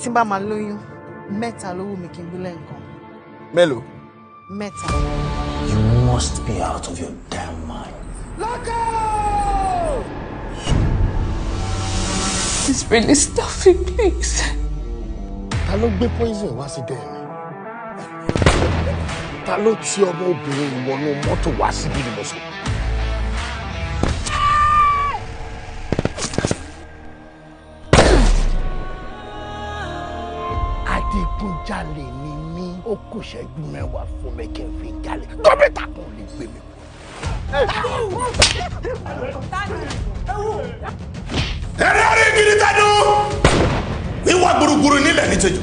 tí n bá máa lóyún mẹ́ta ló wù mí kí n bí lẹ́ǹkan. Mélòó? Mẹ́ta. You must be out of your damn mind. It's really stuffy, please. Ta ló gbé poison wá sí dẹ́ẹ̀ mi? Ta ló ti ọmọ obìnrin ìwọ̀nù mọ́tò wá síbí ni mo sọ? Adigunjalè ni mí, ó kù ṣẹ́jú mẹ́wàá fún mi kí n fi jalè. Dókítà kan lè gbé mi. Ẹ̀rẹ́ rí gidi tẹ́nu! Wíwá gbùrùgbùrù nílẹ̀ ní tẹ́jú.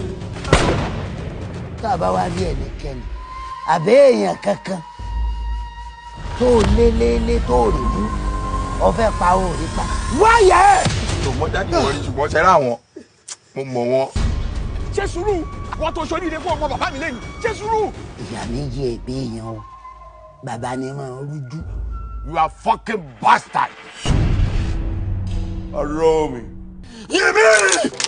Tá a bá wá rí ẹnikẹ́ni, àbẹ́ èèyàn kankan tó lé tó rí mú, ọ̀fẹ́ pa òòrí pa. Wáyé! Ṣùgbọ́n jáde wọ́n rí ṣùgbọ́n ṣẹ́rá wọn, mo mọ̀ wọn. Ṣé sùúrù wọ́n tó ṣorí ilé fún ọmọ bàbá mi lẹ́yìn? Ṣé sùúrù? Ìyá mi yé ẹgbẹ́ èèyàn o, bàbá ni máa ń rújú. You are fucking bastard. Ọ̀rọ̀ mi. Yẹ̀mí!